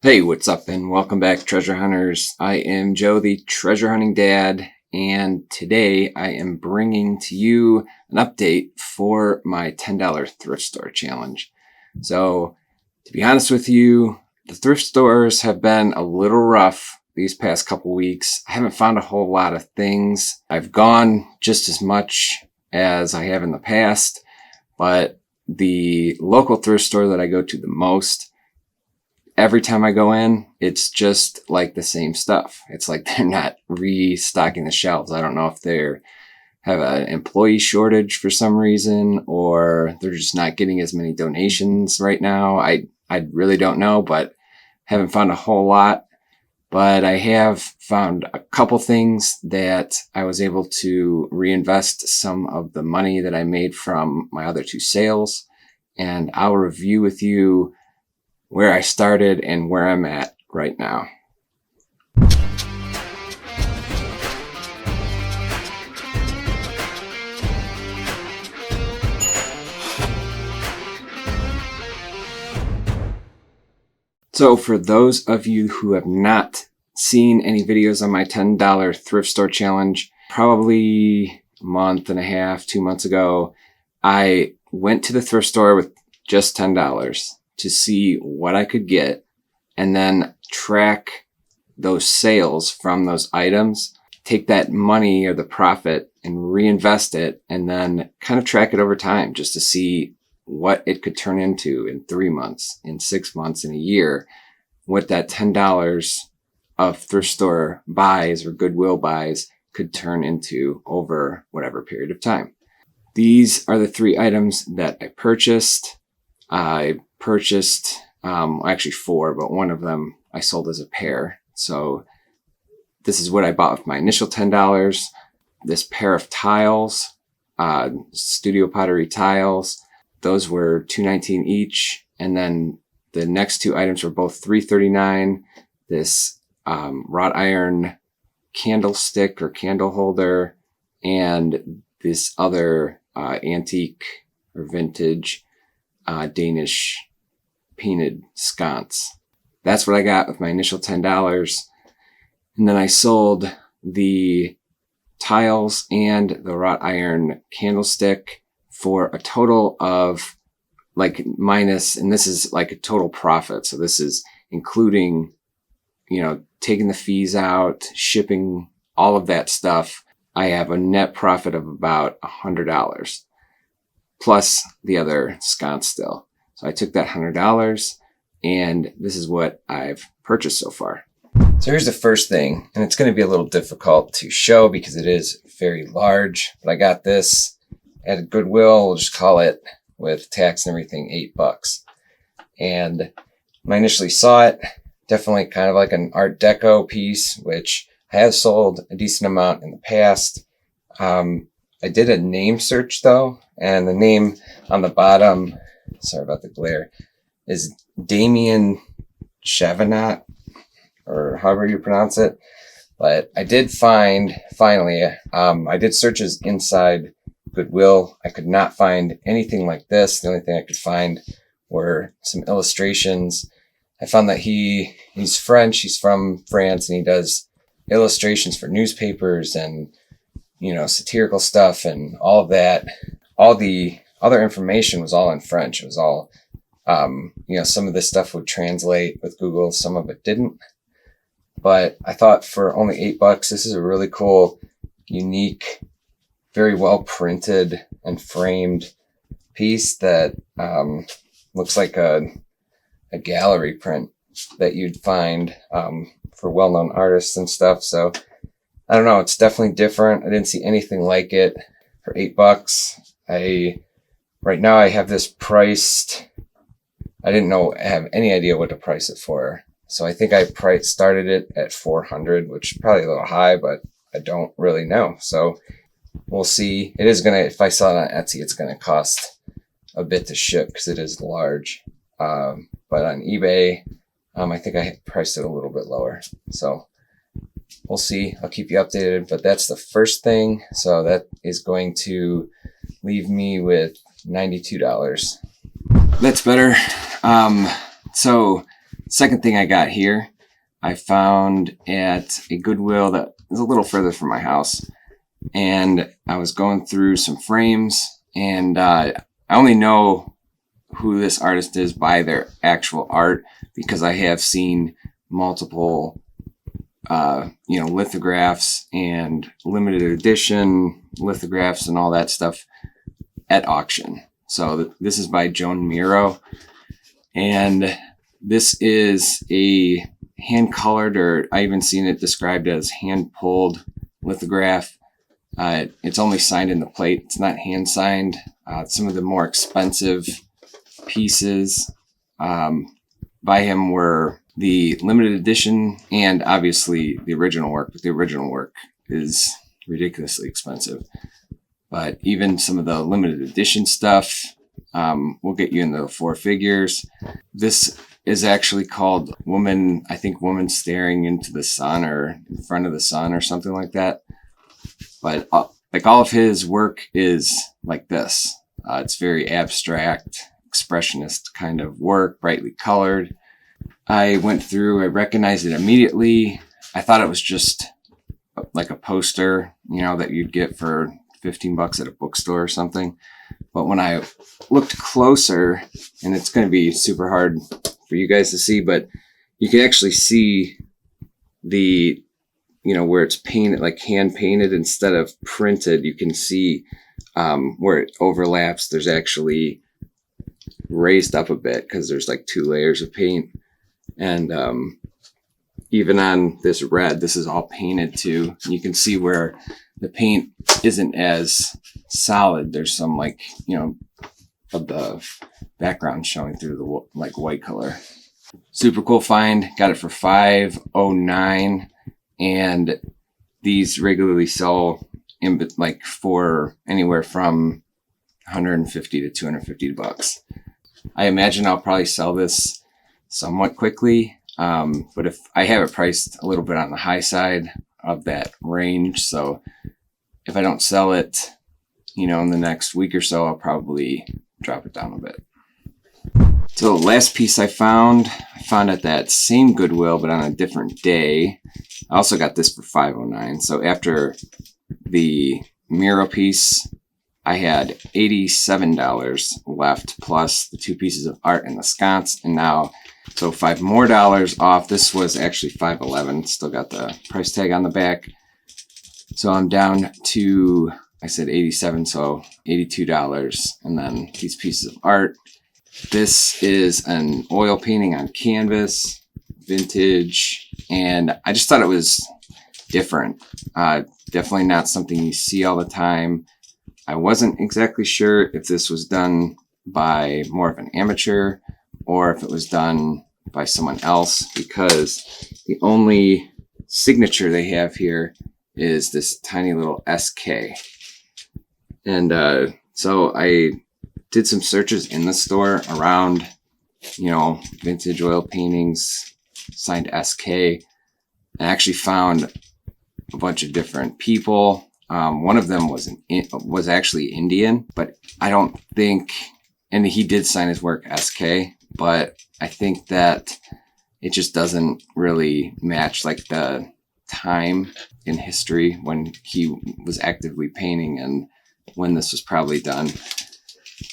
Hey, what's up and welcome back, treasure hunters. I am Joe, the treasure hunting dad, and today I am bringing to you an update for my $10 thrift store challenge. So, to be honest with you, the thrift stores have been a little rough these past couple weeks. I haven't found a whole lot of things. I've gone just as much as I have in the past, but the local thrift store that I go to the most, every time I go in, it's just like the same stuff. It's like they're not restocking the shelves. I don't know if they have an employee shortage for some reason, or they're just not getting as many donations right now. I really don't know, but haven't found a whole lot. But I have found a couple things that I was able to reinvest some of the money that I made from my other two sales. And I'll review with you where I started and where I'm at right now. So for those of you who have not seen any videos on my $10 thrift store challenge, probably a month and a half, 2 months ago, I went to the thrift store with just $10 to see what I could get and then track those sales from those items, take that money or the profit and reinvest it, and then kind of track it over time just to see what it could turn into in 3 months, in 6 months, in a year, what that $10 of thrift store buys or Goodwill buys could turn into over whatever period of time. These are the 3 items that I purchased. I purchased actually 4, but one of them I sold as a pair. So this is what I bought with my initial $10. This pair of tiles, studio pottery tiles, those were $2.19 each. And then the next 2 items were both $3.39. This wrought iron candlestick or candle holder, and this other antique or vintage Danish painted sconce. That's what I got with my initial $10. And then I sold the tiles and the wrought iron candlestick for a total of minus, and this is like a total profit. So this is including, taking the fees out, shipping, all of that stuff. I have a net profit of about $100 plus the other sconce still. So I took that $100 and this is what I've purchased so far. So here's the first thing, and it's going to be a little difficult to show because it is very large, but I got this at Goodwill. We'll just call it, with tax and everything, $8. And when I initially saw it, definitely kind of like an Art Deco piece, which I have sold a decent amount in the past. I did a name search though, and the name on the bottom, sorry about the glare, is Damien Chavanot, or however you pronounce it. But I did find, finally, I did searches inside Goodwill. I could not find anything like this. The only thing I could find were some illustrations. I found that he's French, he's from France, and he does illustrations for newspapers and satirical stuff and all of that. All the other information was all in French. It was all, some of this stuff would translate with Google, some of it didn't. But I thought for only $8, this is a really cool, unique, very well printed and framed piece that looks like a gallery print that you'd find for well-known artists and stuff. So I don't know, it's definitely different. I didn't see anything like it for $8. Right now I have this priced, I have any idea what to price it for. So I think I started it at $400, which is probably a little high, but I don't really know. So we'll see. It is if I sell it on Etsy, it's gonna cost a bit to ship because it is large. But on eBay, I think I priced it a little bit lower. So we'll see. I'll keep you updated, but that's the first thing. So that is going to leave me with $92. That's better. So Second thing I got here, I found at a Goodwill that is a little further from my house. And I was going through some frames, and I only know who this artist is by their actual art because I have seen multiple lithographs and limited edition lithographs and all that stuff at auction. So this is by Joan Miro, and this is a hand-colored, or I even seen it described as hand-pulled lithograph. It's only signed in the plate. It's not hand-signed. Some of the more expensive pieces by him were the limited edition and obviously the original work, but the original work is ridiculously expensive. But even some of the limited edition stuff will get you in the 4 figures. This is actually called Woman Staring into the Sun, or in front of the sun, or something like that. But like all of his work is like this. It's very abstract, expressionist kind of work, brightly colored. I went through, I recognized it immediately. I thought it was just like a poster, that you'd get for $15 at a bookstore or something. But when I looked closer, and it's going to be super hard for you guys to see, but you can actually see the, where it's painted, like hand painted instead of printed. You can see where it overlaps. There's actually raised up a bit because there's like 2 layers of paint. And even on this red, this is all painted too. You can see where the paint isn't as solid. There's some of the background showing through the white color. Super cool find. Got it for $5.09, and these regularly sell for anywhere from $150 to $250. I imagine I'll probably sell this somewhat quickly, but if I have it priced a little bit on the high side of that range, so if I don't sell it, in the next week or so, I'll probably drop it down a bit. So last piece I found at that same Goodwill, but on a different day. I also got this for $5.09. So after the Miro piece, I had $87 left, plus the 2 pieces of art and the sconce, and now, so $5 more off. This was actually $5.11. Still got the price tag on the back. So I'm down to, I said 87, so $82. And then these pieces of art. This is an oil painting on canvas, vintage, and I just thought it was different. Definitely not something you see all the time. I wasn't exactly sure if this was done by more of an amateur or if it was done by someone else, because the only signature they have here is this tiny little SK. And so I did some searches in the store around, vintage oil paintings, signed SK, and actually found a bunch of different people. One of them was actually Indian, but I don't think, and he did sign his work SK, but I think that it just doesn't really match the time in history when he was actively painting and when this was probably done,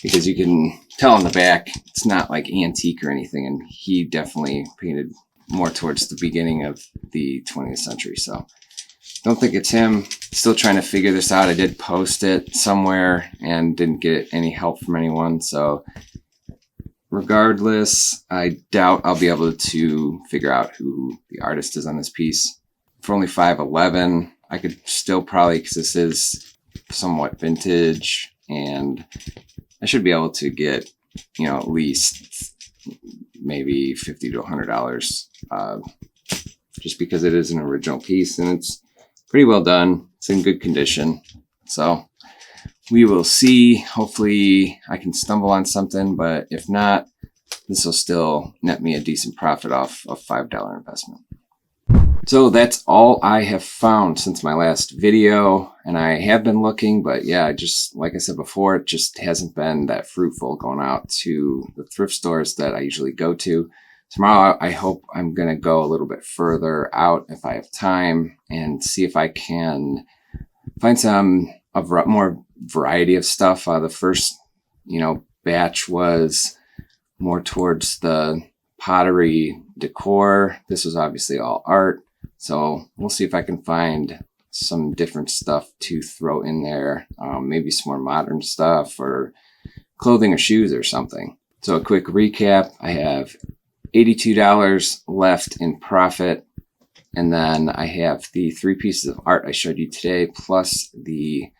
because you can tell on the back it's not antique or anything, and he definitely painted more towards the beginning of the 20th century. So don't think it's him. Still trying to figure this out. I did post it somewhere and didn't get any help from anyone. So regardless, I doubt I'll be able to figure out who the artist is on this piece. For only $5.11, I could still probably, because this is somewhat vintage, and I should be able to get, at least maybe $50 to $100, just because it is an original piece and it's pretty well done. It's in good condition. So we will see. Hopefully I can stumble on something, but if not, this will still net me a decent profit off a $5 investment. So that's all I have found since my last video, and I have been looking, but yeah, just like I said before, it just hasn't been that fruitful going out to the thrift stores that I usually go to. tomorrow I hope I'm going to go a little bit further out if I have time and see if I can find more variety of stuff. The first, batch was more towards the pottery decor. This was obviously all art. So we'll see if I can find some different stuff to throw in there. Maybe some more modern stuff or clothing or shoes or something. So a quick recap. I have $82 left in profit. And then I have the 3 pieces of art I showed you today, plus the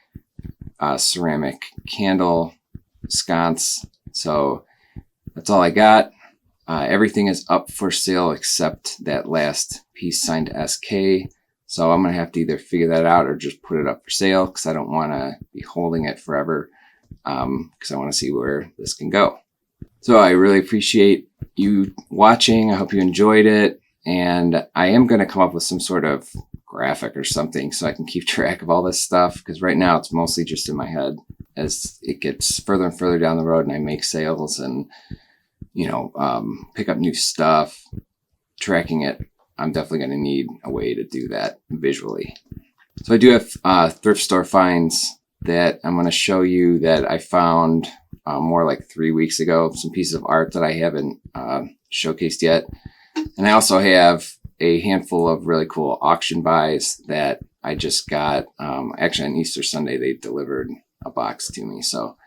ceramic candle sconce. So that's all I got. Everything is up for sale except that last piece signed SK. So I'm going to have to either figure that out or just put it up for sale because I don't want to be holding it forever because I want to see where this can go. So I really appreciate you watching. I hope you enjoyed it. And I am going to come up with some sort of graphic or something so I can keep track of all this stuff, because right now it's mostly just in my head. As it gets further and further down the road and I make sales and, pick up new stuff, tracking it, I'm definitely going to need a way to do that visually. So I do have thrift store finds that I'm going to show you that I found more like 3 weeks ago, some pieces of art that I haven't showcased yet. And I also have a handful of really cool auction buys that I just got. Actually, on Easter Sunday, they delivered a box to me. So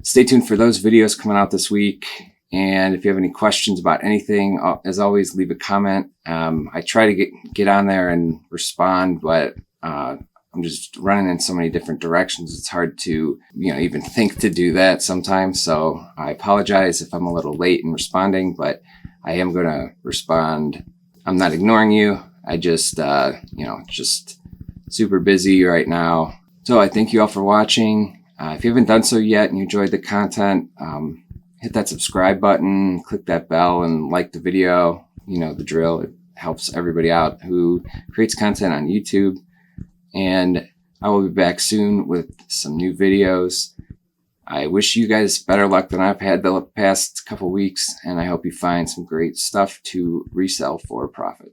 stay tuned for those videos coming out this week. And if you have any questions about anything, as always, leave a comment. I try to get on there and respond, but I'm just running in so many different directions. It's hard to, even think to do that sometimes. So I apologize if I'm a little late in responding, but I am going to respond. I'm not ignoring you. I just, just super busy right now. So I thank you all for watching. If you haven't done so yet and you enjoyed the content, hit that subscribe button, click that bell, and like the video. You know the drill. It helps everybody out who creates content on YouTube. And I will be back soon with some new videos. I wish you guys better luck than I've had the past couple weeks, and I hope you find some great stuff to resell for a profit.